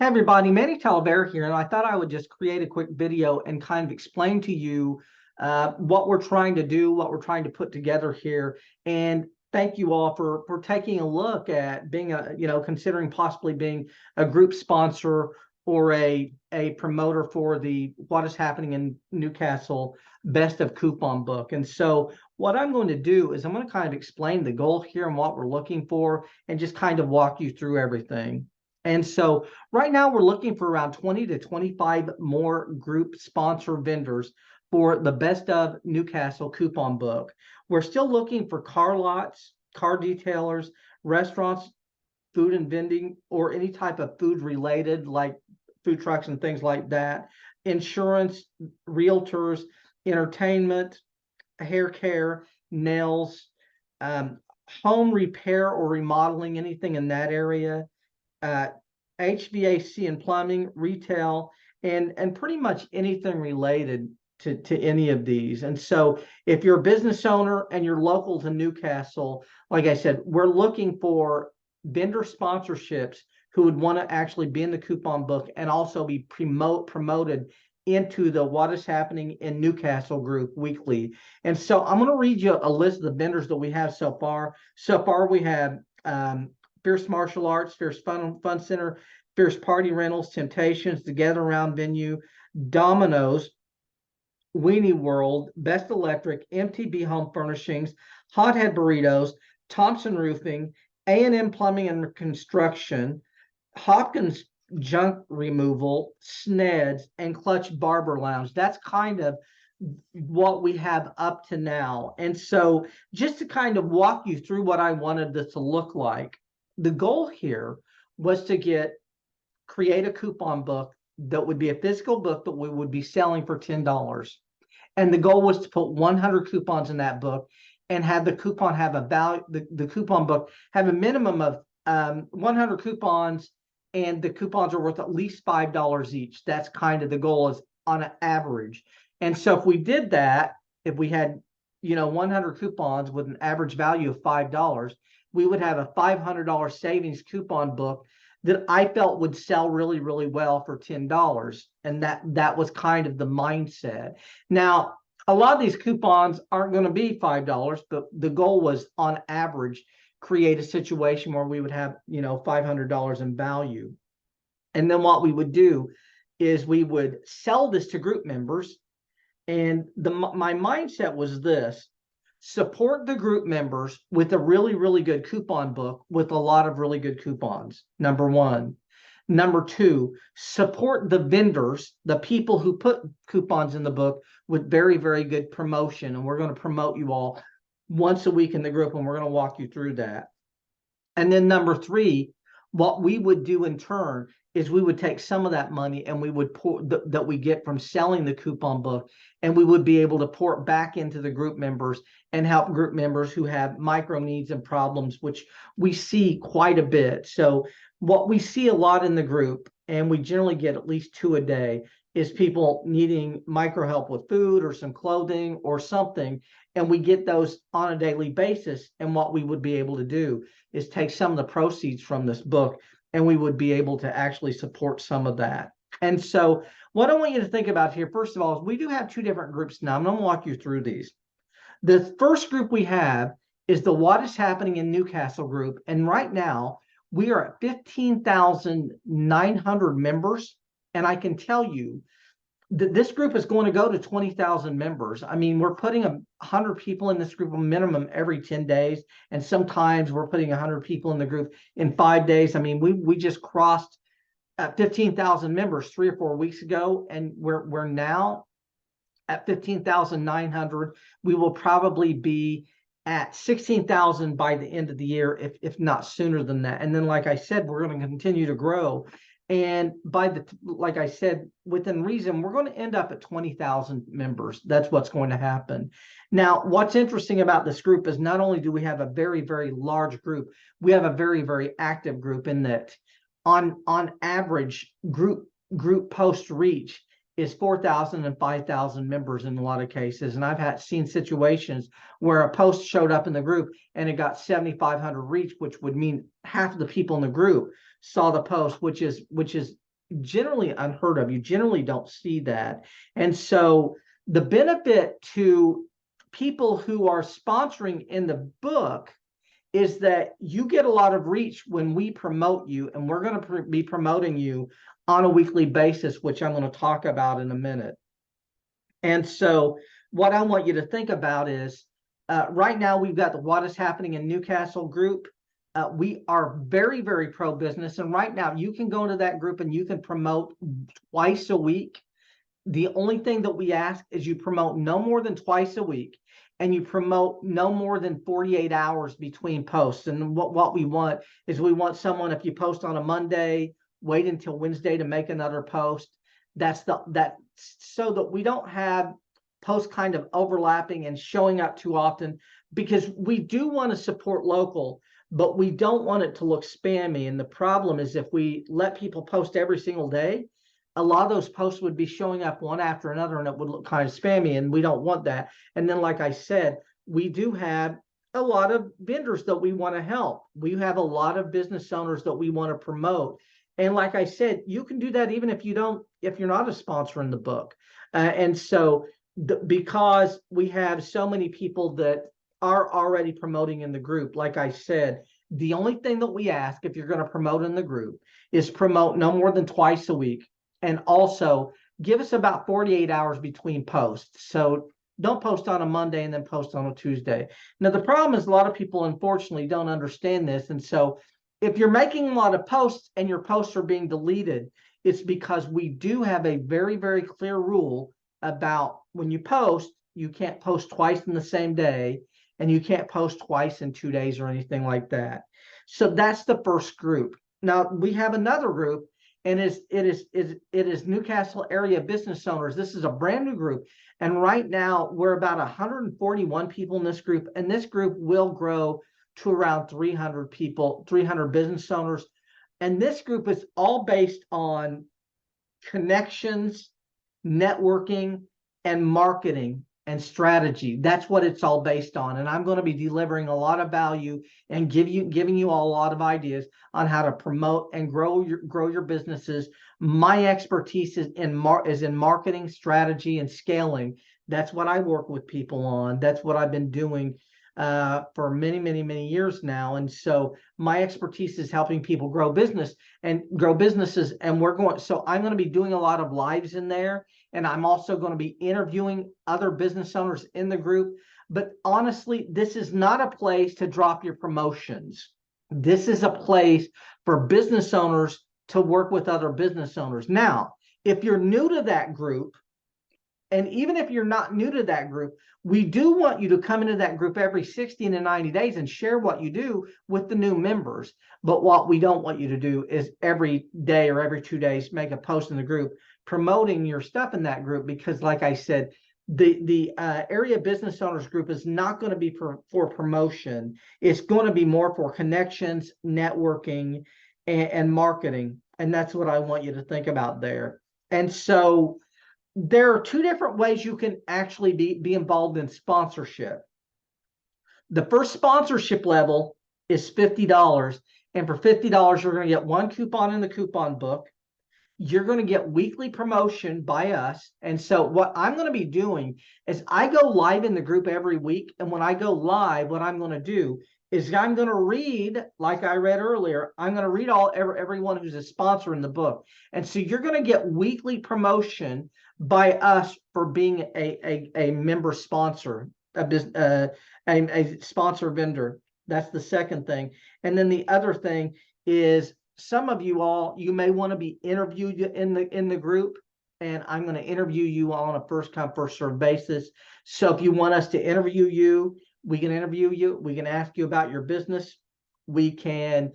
Hey everybody, Manny Talavera here, and I thought I would just create a quick video and kind of explain to you what we're trying to do, what we're trying to put together here. And thank you all for taking a look at being considering possibly being a group sponsor or a promoter for the What is Happening in Newcastle Best of Coupon book. And so what I'm going to do is I'm going to kind of explain the goal here and what we're looking for and just kind of walk you through everything. And so right now, we're looking for around 20 to 25 more group sponsor vendors for the Best of Newcastle coupon book. We're still looking for car lots, car detailers, restaurants, food and vending, or any type of food related, like food trucks and things like that, insurance, realtors, entertainment, hair care, nails, um, home repair or remodeling, anything in that area. Uh, HVAC and plumbing, retail, and pretty much anything related to any of these. And so if you're a business owner and you're local to Newcastle, like I said, we're looking for vendor sponsorships who would want to actually be in the coupon book and also be promoted into the What is Happening in Newcastle group weekly. And so I'm going to read you a list of the vendors that we have so far. So far, we have Fierce Martial Arts, Fierce Fun Center, Fierce Party Rentals, Temptations, The Gather Around Venue, Domino's, Weenie World, Best Electric, MTB Home Furnishings, Hothead Burritos, Thompson Roofing, A&M Plumbing and Construction, Hopkins Junk Removal, Sneds, and Clutch Barber Lounge. That's kind of what we have up to now. And so just to kind of walk you through what I wanted this to look like, the goal here was to create a coupon book that would be a physical book that we would be selling for $10. And the goal was to put 100 coupons in that book and have the coupon have a value, the coupon book have a minimum of 100 coupons, and the coupons are worth at least $5 each. That's kind of the goal, is on an average. And so if we did that, if we had 100 coupons with an average value of $5, we would have a $500 savings coupon book that I felt would sell really, really well for $10. And that was kind of the mindset. Now, a lot of these coupons aren't going to be $5, but the goal was, on average, create a situation where we would have, $500 in value. And then what we would do is we would sell this to group members. And my mindset was this: support the group members with a really, really good coupon book with a lot of really good coupons, number one. Number two, support the vendors, the people who put coupons in the book, with very, very good promotion. And we're going to promote you all once a week in the group, and we're going to walk you through that. And then number three, what we would do in turn is we would take some of that money and we would pour that we get from selling the coupon book, and we would be able to pour it back into the group members and help group members who have micro needs and problems, which we see quite a bit. So what we see a lot in the group, and we generally get at least 2 a day, is people needing micro help with food or some clothing or something. And we get those on a daily basis. And what we would be able to do is take some of the proceeds from this book, and we would be able to actually support some of that. And so what I want you to think about here, first of all, is we do have 2 different groups now. I'm going to walk you through these. The first group we have is the What is Happening in Newcastle group. And right now, we are at 15,900 members. And I can tell you that this group is going to go to 20,000 members. I mean, we're putting 100 people in this group, a minimum, every 10 days. And sometimes we're putting 100 people in the group in 5 days. I mean, we just crossed 15,000 members 3 or 4 weeks ago, and we're now at 15,900. We will probably be at 16,000 by the end of the year, if not sooner than that. And then, like I said, we're going to continue to grow. And like I said, within reason, we're going to end up at 20,000 members. That's what's going to happen. Now, what's interesting about this group is not only do we have a very, very large group, we have a very, very active group, in that on average, group post reach is 4,000 and 5,000 members in a lot of cases. And I've seen situations where a post showed up in the group and it got 7,500 reach, which would mean half of the people in the group saw the post, which is generally unheard of. You generally don't see that. And so the benefit to people who are sponsoring in the book is that you get a lot of reach when we promote you, and we're going to be promoting you on a weekly basis, which I'm going to talk about in a minute. And so what I want you to think about is right now we've got the What is Happening in Newcastle group. We are very, very pro-business. And right now you can go into that group and you can promote twice a week. The only thing that we ask is you promote no more than twice a week, and you promote no more than 48 hours between posts. And what we want is we want someone, if you post on a Monday, wait until Wednesday to make another post. That's so that we don't have posts kind of overlapping and showing up too often, because we do want to support local, but we don't want it to look spammy. And the problem is if we let people post every single day, a lot of those posts would be showing up one after another, and it would look kind of spammy, and we don't want that. And then, like I said, we do have a lot of vendors that we want to help. We have a lot of business owners that we want to promote. And like I said, you can do that even if you're not a sponsor in the book. And so because we have so many people that are already promoting in the group, like I said, the only thing that we ask if you're going to promote in the group is promote no more than twice a week. And also give us about 48 hours between posts. So don't post on a Monday and then post on a Tuesday. Now, the problem is a lot of people, unfortunately, don't understand this. And so if you're making a lot of posts and your posts are being deleted, it's because we do have a very, very clear rule about when you post, you can't post twice in the same day, and you can't post twice in 2 days or anything like that. So that's the first group. Now, we have another group, and it is Newcastle area business owners. This is a brand new group, and right now we're about 141 people in this group, and this group will grow to around 300 people, 300 business owners. And this group is all based on connections, networking, and marketing and strategy. That's what it's all based on. And I'm going to be delivering a lot of value and giving you all a lot of ideas on how to promote and grow your businesses. My expertise is in marketing, strategy, and scaling. That's what I work with people on. That's what I've been doing for many, many, many years now. And so my expertise is helping people grow businesses. And so I'm going to be doing a lot of lives in there. And I'm also going to be interviewing other business owners in the group. But honestly, this is not a place to drop your promotions. This is a place for business owners to work with other business owners. Now, if you're new to that group, and even if you're not new to that group, we do want you to come into that group every 60 to 90 days and share what you do with the new members. But what we don't want you to do is every day or every 2 days make a post in the group promoting your stuff in that group, because like I said, the area business owners group is not going to be for promotion. It's going to be more for connections, networking, and marketing. And that's what I want you to think about there. And so there are two different ways you can actually be involved in sponsorship. The first sponsorship level is $50. And for $50, you're going to get one coupon in the coupon book. You're going to get weekly promotion by us. And so what I'm going to be doing is I go live in the group every week. And when I go live, what I'm going to do is I'm going to read, like I read earlier, I'm going to read everyone who's a sponsor in the book. And so you're going to get weekly promotion by us for being a member sponsor, a sponsor vendor. That's the second thing. And then the other thing is, some of you may want to be interviewed in the group, and I'm going to interview you on a first come first serve basis. So if you want us to interview you, we can interview you. We can ask you about your business. We can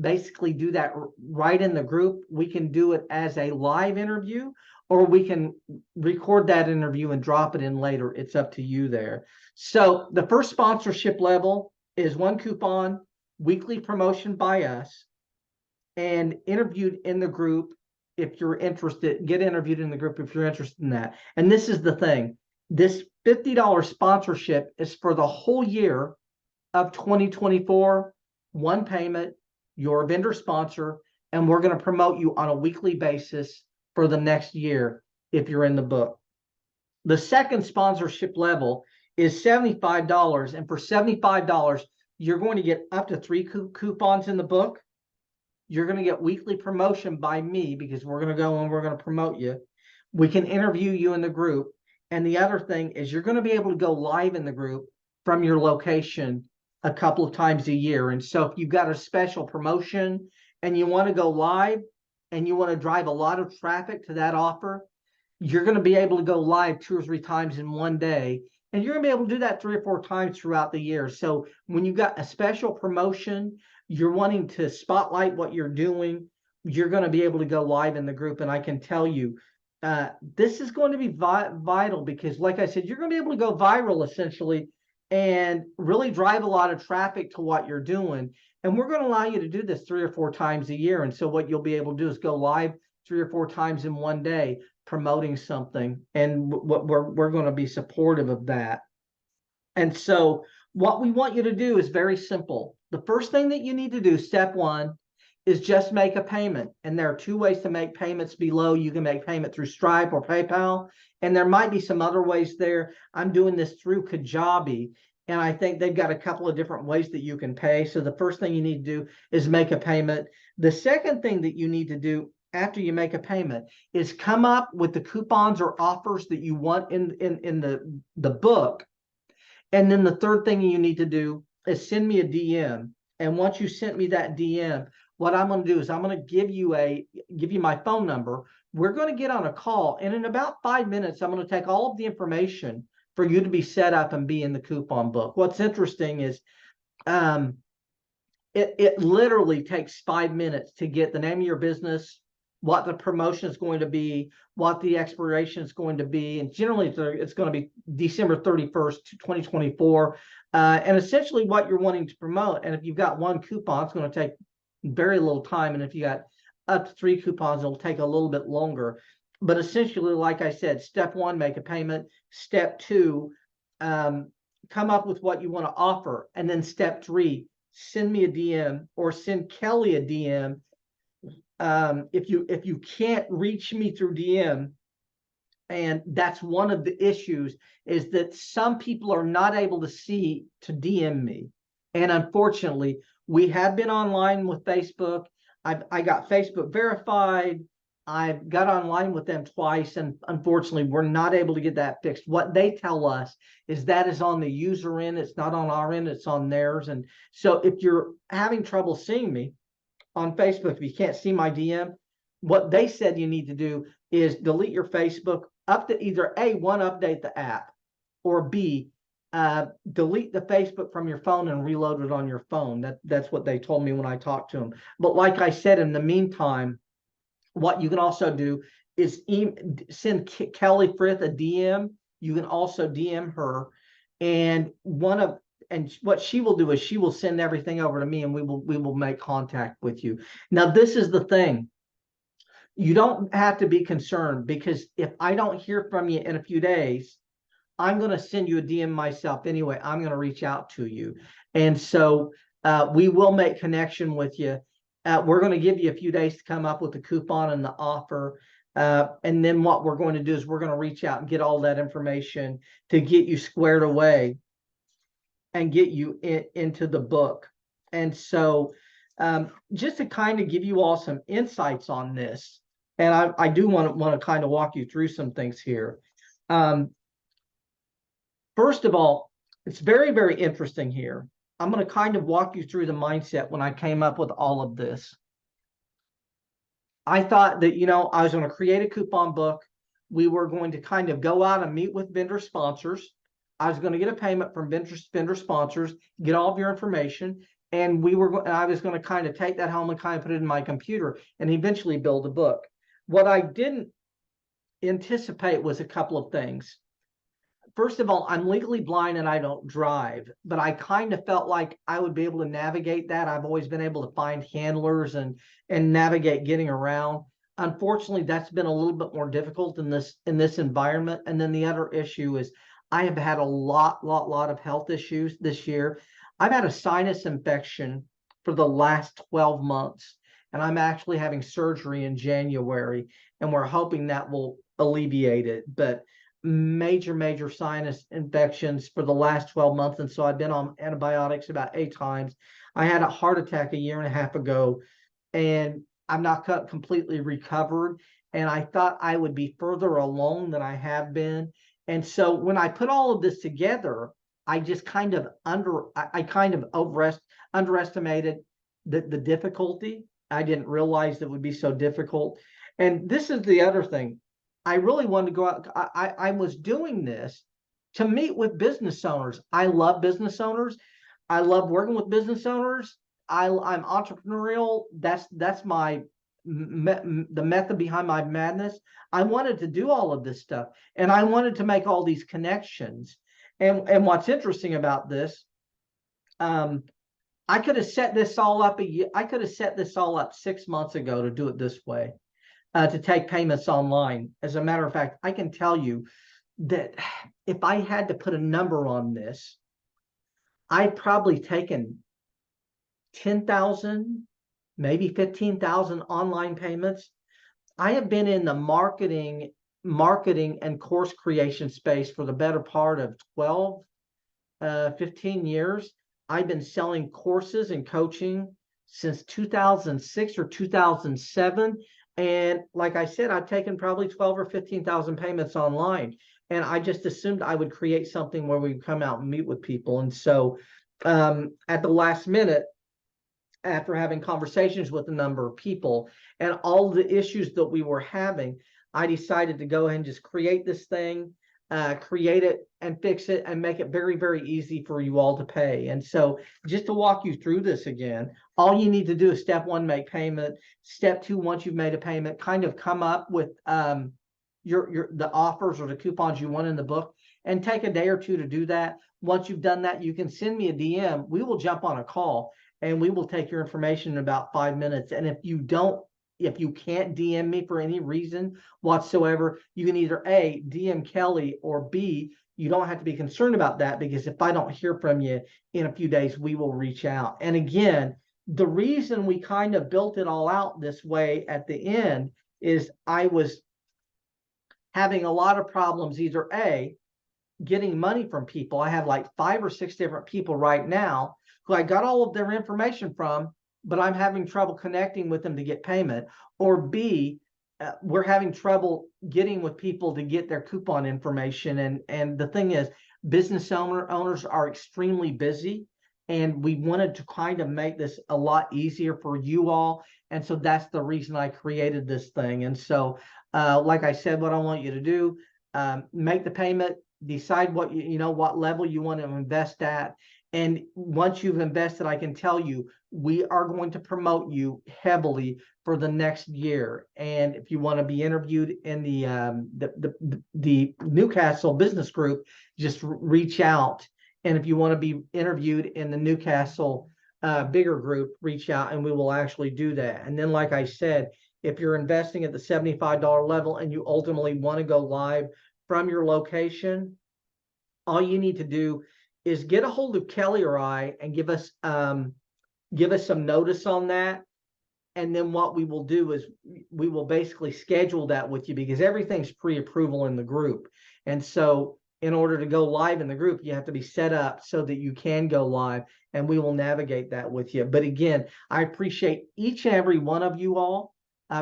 basically do that right in the group. We can do it as a live interview, or we can record that interview and drop it in later. It's up to you there. So the first sponsorship level is one coupon, weekly promotion by us, and interviewed in the group if you're interested. Get interviewed in the group if you're interested in that. And this is the thing. This $50 sponsorship is for the whole year of 2024, one payment, your vendor sponsor, and we're going to promote you on a weekly basis for the next year if you're in the book. The second sponsorship level is $75, and for $75, you're going to get up to 3 coupons in the book. You're going to get weekly promotion by me because we're going to go and we're going to promote you. We can interview you in the group. And the other thing is you're going to be able to go live in the group from your location a couple of times a year. And so if you've got a special promotion and you want to go live and you want to drive a lot of traffic to that offer, you're going to be able to go live 2 or 3 times in one day. And you're going to be able to do that 3 or 4 times throughout the year. So when you've got a special promotion, you're wanting to spotlight what you're doing, you're going to be able to go live in the group. And I can tell you, this is going to be vital because, like I said, you're going to be able to go viral essentially and really drive a lot of traffic to what you're doing. And we're going to allow you to do this 3 or 4 times a year. And so what you'll be able to do is go live 3 or 4 times in one day promoting something. And we're going to be supportive of that. And so what we want you to do is very simple. The first thing that you need to do, step 1, is just make a payment. And there are 2 ways to make payments below. You can make payment through Stripe or PayPal. And there might be some other ways there. I'm doing this through Kajabi. And I think they've got a couple of different ways that you can pay. So the first thing you need to do is make a payment. The second thing that you need to do after you make a payment is come up with the coupons or offers that you want in the book. And then the third thing you need to do is send me a DM. And once you sent me that DM, what I'm going to do is I'm going to give you my phone number. We're going to get on a call, and in about 5 minutes, I'm going to take all of the information for you to be set up and be in the coupon book. What's interesting is it literally takes 5 minutes to get the name of your business, what the promotion is going to be, what the expiration is going to be. And generally, it's going to be December 31st, 2024. And essentially what you're wanting to promote. And if you've got 1 coupon, it's going to take very little time. And if you got up to 3 coupons, it'll take a little bit longer. But essentially, like I said, step 1, make a payment. Step 2, come up with what you want to offer. And then step 3, send me a DM or send Kelly a DM. If you can't reach me through DM, and that's one of the issues, is that some people are not able to see to DM me. And unfortunately, we have been online with Facebook. I got Facebook verified. I've got online with them twice, and unfortunately, we're not able to get that fixed. What they tell us is that is on the user end. It's not on our end. It's on theirs. And so if you're having trouble seeing me on Facebook, if you can't see my DM, what they said you need to do is delete your Facebook, up to either A, update the app, or B, delete the Facebook from your phone and reload it on your phone. That's what they told me when I talked to them. But like I said, in the meantime, what you can also do is send Kelly Frith a DM. You can also DM her, and what she will do is she will send everything over to me, and we will make contact with you. Now, this is the thing. You don't have to be concerned, because if I don't hear from you in a few days, I'm going to send you a DM myself anyway. I'm going to reach out to you. And so we will make connection with you. We're going to give you a few days to come up with the coupon and the offer. And then what we're going to do is we're going to reach out and get all that information to get you squared away and get you into the book. And so just to kind of give you all some insights on this, and I do want to kind of walk you through some things here. First of all, it's very, very interesting here. I'm going to kind of walk you through the mindset when I came up with all of this. I thought that, I was going to create a coupon book. We were going to kind of go out and meet with vendor sponsors. I was going to get a payment from vendor sponsors, get all of your information, and I was going to kind of take that home and kind of put it in my computer and eventually build a book. What I didn't anticipate was a couple of things. First of all, I'm legally blind and I don't drive, but I kind of felt like I would be able to navigate that. I've always been able to find handlers and navigate getting around. Unfortunately, that's been a little bit more difficult in this environment. And then the other issue is I have had a lot of health issues this year. I've had a sinus infection for the last 12 months. and I'm actually having surgery in January, and we're hoping that will alleviate it. But major sinus infections for the last 12 months, and so I've been on antibiotics about 8 times. I had a heart attack a year and a half ago, and I'm not completely recovered. And I thought I would be further along than I have been. And so when I put all of this together, I just kind of underestimated the difficulty. I didn't realize it would be so difficult. And this is the other thing. I really wanted to go out. I was doing this to meet with business owners. I love business owners. I love working with business owners. I'm entrepreneurial. That's my the method behind my madness. I wanted to do all of this stuff, and I wanted to make all these connections. And what's interesting about this, I could have set this all up I could have set this all up 6 months ago to do it this way, to take payments online. As a matter of fact, I can tell you that if I had to put a number on this, I'd probably taken 10,000, maybe 15,000 online payments. I have been in the marketing and course creation space for the better part of 12, 15 years. I've been selling courses and coaching since 2006 or 2007. And like I said, I've taken probably 12 or 15,000 payments online. And I just assumed I would create something where we come out and meet with people. And so at the last minute, after having conversations with a number of people and all the issues that we were having, I decided to go ahead and just create this thing, create it and fix it and make it very easy for you all to pay. And so just to walk you through this again, all you need to do is step 1, make payment. Step 2, once you've made a payment, kind of come up with the offers or the coupons you want in the book, and take a day or 2 to do that. Once you've done that, you can send me a DM. We will jump on a call and we will take your information in about 5 minutes. And if you can't DM me for any reason whatsoever, you can either A, DM Kelly, or B, you don't have to be concerned about that, because if I don't hear from you in a few days, we will reach out. And again, the reason we kind of built it all out this way at the end is I was having a lot of problems, either A, getting money from people. I have like 5 or 6 different people right now who I got all of their information from, but I'm having trouble connecting with them to get payment. Or B, we're having trouble getting with people to get their coupon information. And the thing is, business owners are extremely busy, and we wanted to kind of make this a lot easier for you all. And so that's the reason I created this thing. And so, like I said, what I want you to do, make the payment, decide what what level you want to invest at. And once you've invested, I can tell you, we are going to promote you heavily for the next year. And if you want to be interviewed in the Newcastle business group, just reach out. And if you want to be interviewed in the Newcastle bigger group, reach out and we will actually do that. And then, like I said, if you're investing at the $75 level and you ultimately want to go live from your location, all you need to do is get a hold of Kelly or I and give us some notice on that. And then what we will do is we will basically schedule that with you, because everything's pre-approval in the group. And so in order to go live in the group, you have to be set up so that you can go live, and we will navigate that with you. But again, I appreciate each and every one of you all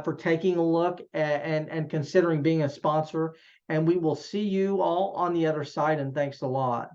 for taking a look and considering being a sponsor. And we will see you all on the other side. And thanks a lot.